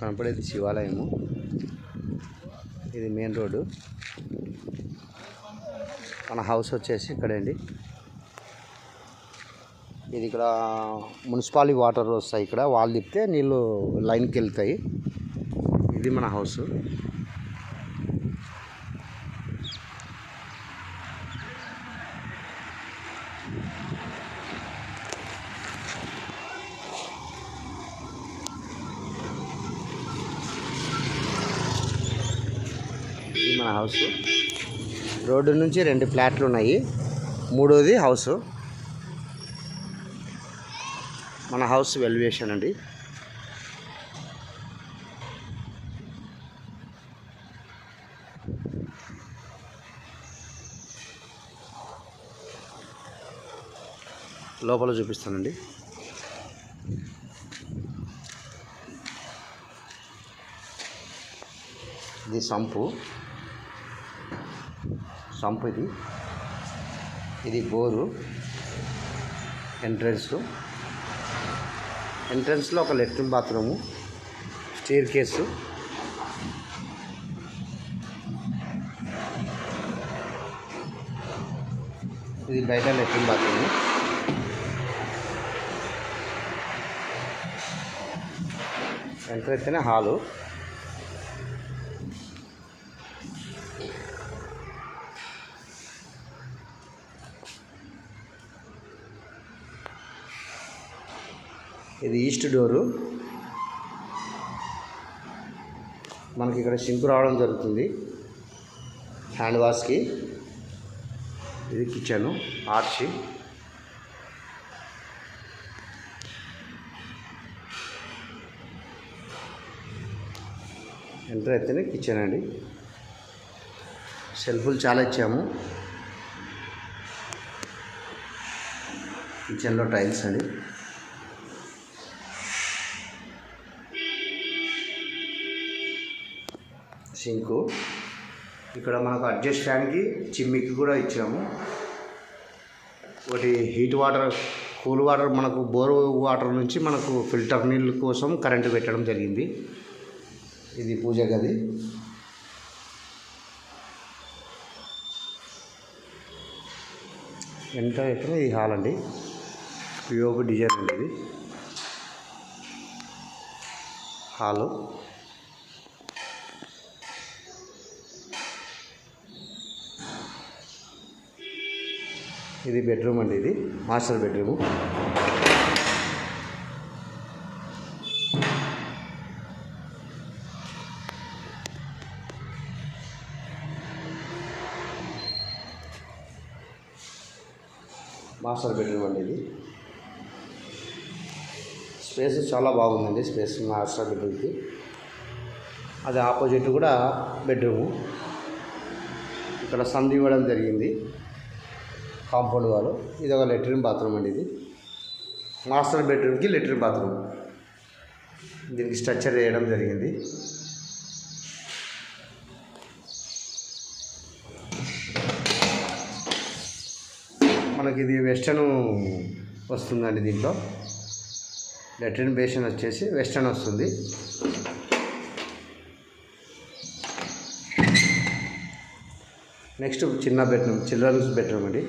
కనపడేది శివాలయము. ఇది main road. మన హౌస్ వచ్చేసి ఇక్కడే అండి. ఇది ఇక్కడ మున్సిపాలిటీ వాటర్ వస్తాయి. ఇక్కడ వాళ్ళు తిప్పితే నీళ్ళు లైన్కి వెళ్తాయి. ఇది మన హౌస్. ఇది మన హౌస్. రోడ్డు నుంచి 2 ఫ్లాట్లు ఉన్నాయి. మూడోది హౌస్. మన హౌస్ వెల్యుయేషన్ అండి. లోపల చూపిస్తానండి. ఇది సంపు. ఇది బోరు. ఎంట్రన్స్లో ఒక లెట్రిన్ బాత్రూము, స్టేర్ కేసు. ఇది బయట లెట్రిన్ బాత్రూము. ఎంటర్ అయితేనే హాలు. ఇది ఈస్ట్ డోరు. మనకి ఇక్కడ సింక్ రావడం జరుగుతుంది హ్యాండ్ వాష్కి. ఇది కిచెను, ఆర్చి. ఎంటర్ అయితేనే కిచెన్ అండి. షెల్ఫ్లు చాలా ఇచ్చాము. కిచెన్లో టైల్స్ అండి. సింకు. ఇక్కడ మనకు అడ్జస్ట్ ఫ్యాన్కి చిమ్మికి కూడా ఇచ్చాము. ఒకటి హీట్ వాటర్, కూల్ వాటర్, మనకు బోర్ వాటర్ నుంచి మనకు ఫిల్టర్ నీళ్ళ కోసం కరెంటు పెట్టడం జరిగింది. ఇది పూజ గది. ఎంటర్ అయితే ఈ హాల్ అండి. పిఓపి డిజైన్ అండి. ఇది హాలు. ఇది బెడ్రూమ్ అండి. ఇది మాస్టర్ బెడ్రూము. అండి. ఇది స్పేస్ చాలా బాగుందండి. స్పేస్ మాస్టర్ బెడ్రూమ్కి. అది ఆపోజిట్ కూడా బెడ్రూము. ఇక్కడ సంది ఇవ్వడం జరిగింది, కాంపౌండ్ వాల్. ఇది ఒక లెట్రిన్ బాత్రూమ్ అండి. ఇది మాస్టర్ బెడ్రూమ్కి లెట్రిన్ బాత్రూమ్. దీనికి స్ట్రక్చర్ వేయడం జరిగింది. మనకి ఇది వెస్టర్న్ వస్తుందండి. దీంట్లో లెట్రిన్ బేసిన్ వచ్చేసి వెస్టర్న్ వస్తుంది. నెక్స్ట్ చిన్న బెడ్రూమ్, చిల్డ్రన్స్ బెడ్రూమ్ అండి.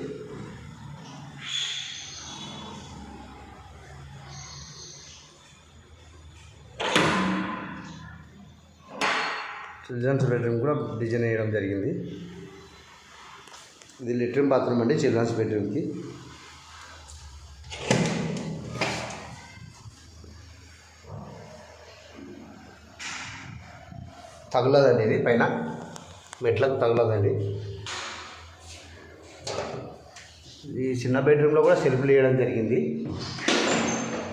చిల్డ్రన్స్ బెడ్రూమ్ కూడా డిజైన్ వేయడం జరిగింది. ఇది లెట్రిన్ బాత్రూమ్ అండి చిల్డ్రన్స్ బెడ్రూమ్కి. తగలదండి. ఇది పైన మెట్లకు తగలదండి. ఈ చిన్న బెడ్రూమ్లో కూడా సెల్ఫ్లు వేయడం జరిగింది.